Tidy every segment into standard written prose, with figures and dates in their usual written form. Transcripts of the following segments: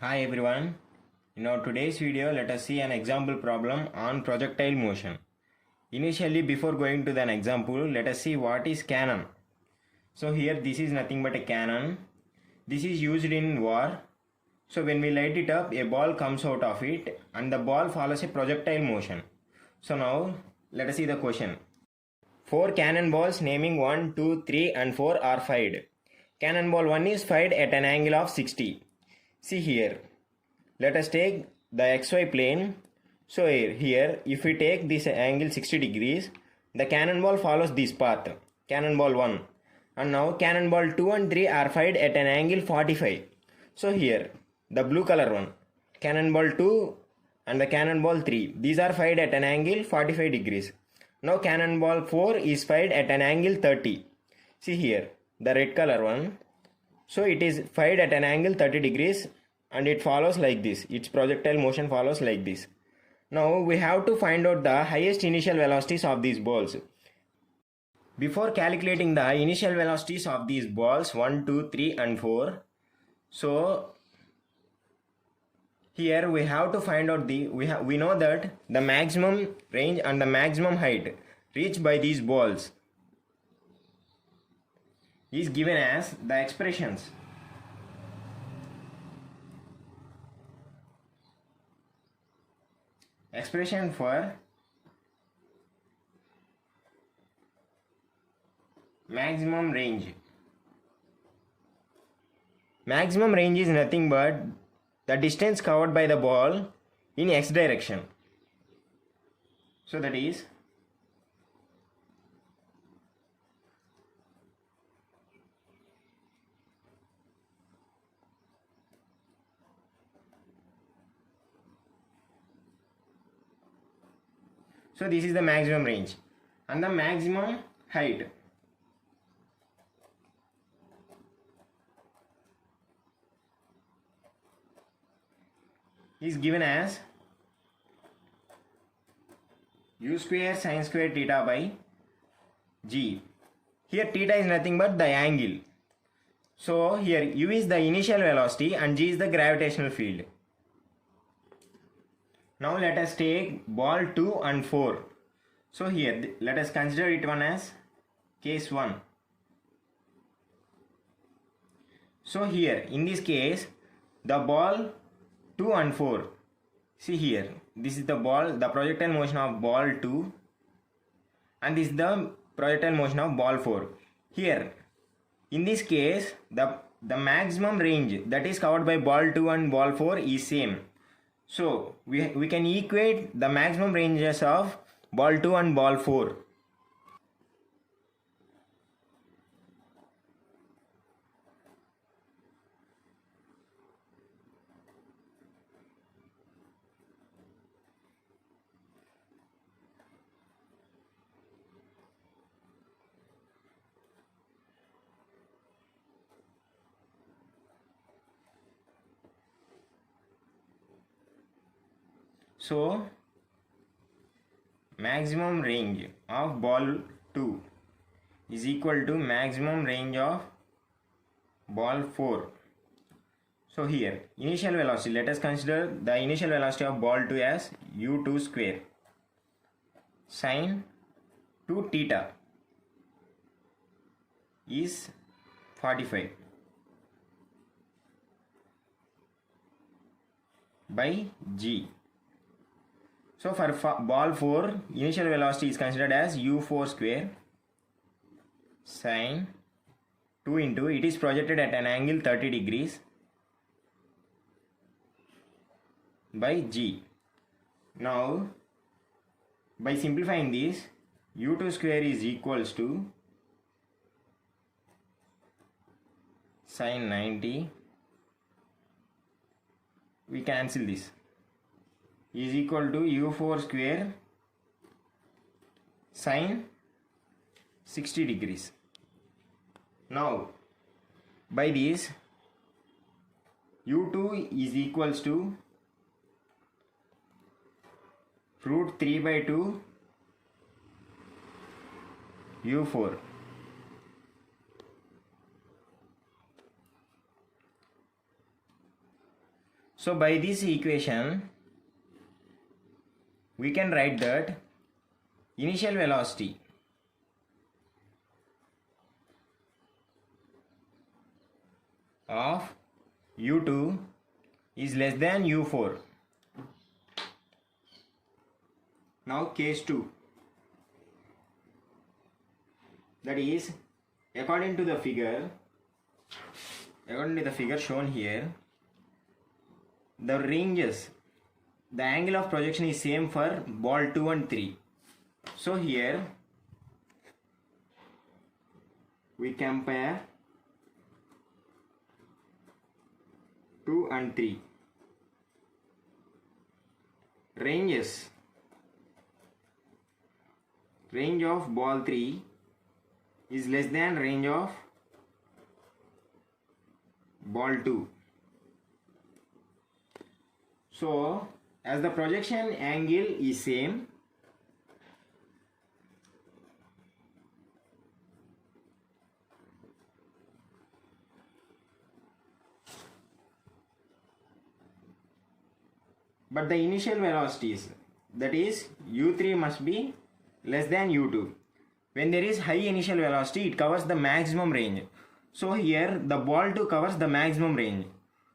Hi everyone. In our today's video, let us see an example problem on projectile motion. Initially, before going to an example, let us see what is cannon. So here this is nothing but a cannon. This is used in war. So when we light it up, a ball comes out of it and the ball follows a projectile motion. So now let us see the question. 4 cannonballs naming 1, 2, 3 and 4 are fired. Cannonball 1 is fired at an angle of 60. See here. Let us take the xy plane. So here if we take this angle 60 degrees, the cannonball follows this path, cannonball 1. And now cannonball 2 and 3 are fired at an angle 45. So here the blue color one, cannonball 2 and the cannonball 3, these are fired at an angle 45 degrees. Now cannonball 4 is fired at an angle 30. See here the red color one. So it is fired at an angle 30 degrees and it follows like this. Its projectile motion follows like this. Now we have to find out the highest initial velocities of these balls. Before calculating the initial velocities of these balls 1, 2, 3 and 4. So here we have to find out we know that the maximum range and the maximum height reached by these balls is given as the expressions. Expression for maximum range. Maximum range is nothing but the distance covered by the ball in x direction. So that is this is the maximum range and the maximum height. Is given as u square sin square theta by g. Here theta is nothing but the angle. So here u is the initial velocity and g is the gravitational field. Now let us take ball 2 and 4. So here let us consider it one as case 1. So here in this case the ball 2 and 4. See here, this is the ball, the projectile motion of ball 2 and this is the projectile motion of ball 4. Here in this case the maximum range that is covered by ball 2 and ball 4 is same. So we can equate the maximum ranges of ball 2 and ball 4. So maximum range of ball 2 is equal to maximum range of ball 4. So here initial velocity, let us consider the initial velocity of ball 2 as u2 square sin 2 theta is 45 by g. So for ball 4, initial velocity is considered as u4 square sin 2 into, it is projected at an angle 30 degrees by g. Now by simplifying this, u2 square is equals to sin 90, we cancel this, is equal to u4 square sin 60 degrees. Now by this u2 is equals to root 3 by 2 u4. So by this equation we can write that initial velocity of u2 is less than u4. Now case 2, that is according to the figure shown here, the ranges, the angle of projection is same for ball 2 and 3. So here we compare 2 and 3 ranges. Range of ball 3 is less than range of ball 2. So as the projection angle is same, but the initial velocities, that is u3 must be less than u2. When there is high initial velocity, it covers the maximum range. So here the ball 2 covers the maximum range.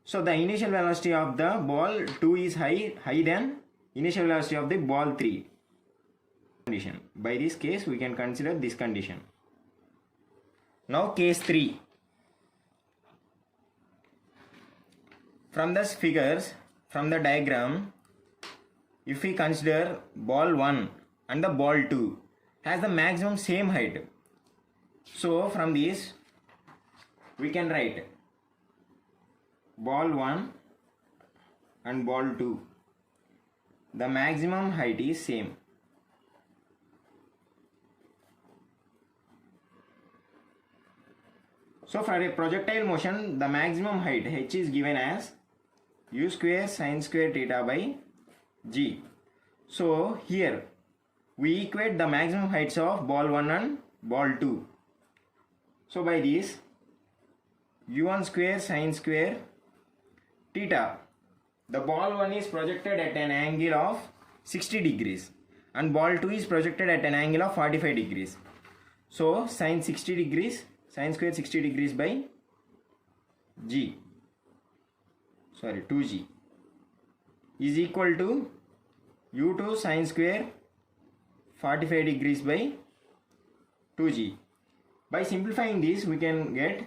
So the initial velocity of the ball 2 is high than initial velocity of the ball 3 condition. By this case we can consider this condition. Now case 3. From the figures, from the diagram, if we consider ball 1 and the ball 2 has the maximum same height, so from this we can write ball 1 and ball 2, the maximum height is same. So for a projectile motion, the maximum height h is given as u square sin square theta by g. So here we equate the maximum heights of ball 1 and ball 2. So by this u1 square sin square theta, the ball 1 is projected at an angle of 60 degrees and ball 2 is projected at an angle of 45 degrees. So sin 60 degrees, sin square 60 degrees by 2g is equal to u2 sin square 45 degrees by 2g. By simplifying this we can get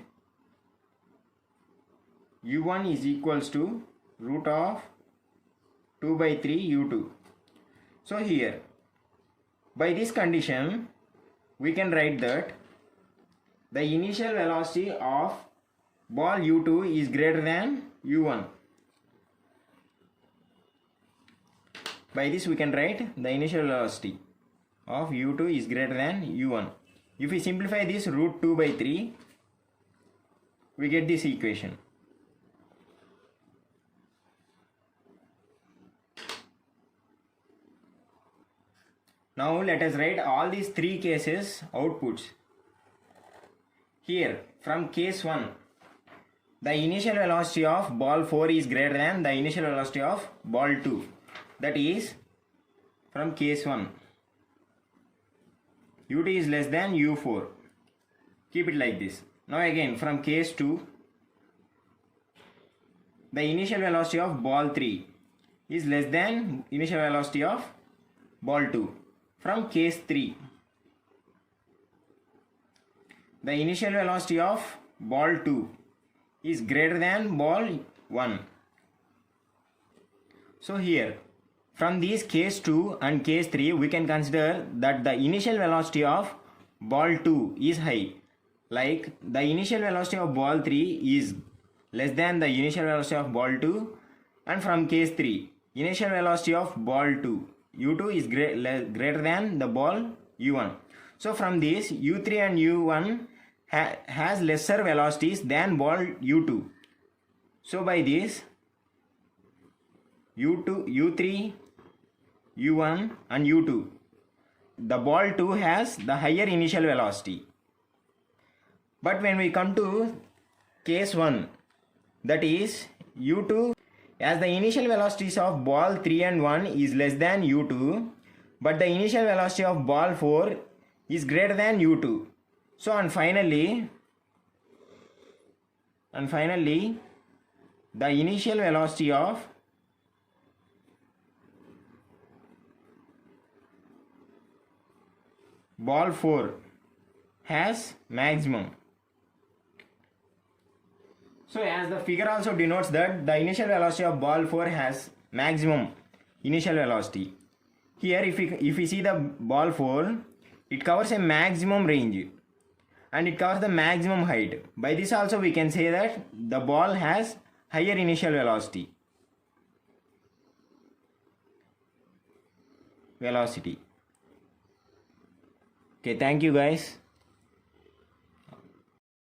u1 is equals to root of 2 by 3 u2. So here by this condition we can write that the initial velocity of ball u2 is greater than u1. By this we can write the initial velocity of u2 is greater than u1. If we simplify this root 2 by 3, we get this equation. Now let us write all these three cases outputs. Here from case 1, the initial velocity of ball 4 is greater than the initial velocity of ball 2. That is from case 1, u2 is less than u4. Keep it like this. Now again from case 2, the initial velocity of ball 3 is less than initial velocity of ball 2. From case 3, the initial velocity of ball 2 is greater than ball 1. So here from these case 2 and case 3 we can consider that the initial velocity of ball 2 is high, like the initial velocity of ball 3 is less than the initial velocity of ball 2, and from case 3 initial velocity of ball 2 u2 is greater than the ball u1. So from this u3 and u1 has lesser velocities than ball u2. So by this u2, u3, u1 and u2, the ball 2 has the higher initial velocity. But when we come to case 1, that is u2 as the initial velocities of ball 3 and 1 is less than u2, but the initial velocity of ball 4 is greater than u2. So and finally the initial velocity of ball 4 has maximum. So as the figure also denotes that the initial velocity of ball 4 has maximum initial velocity. Here if we see the ball 4, it covers a maximum range and it covers the maximum height. By this also we can say that the ball has higher initial velocity. Okay, thank you guys.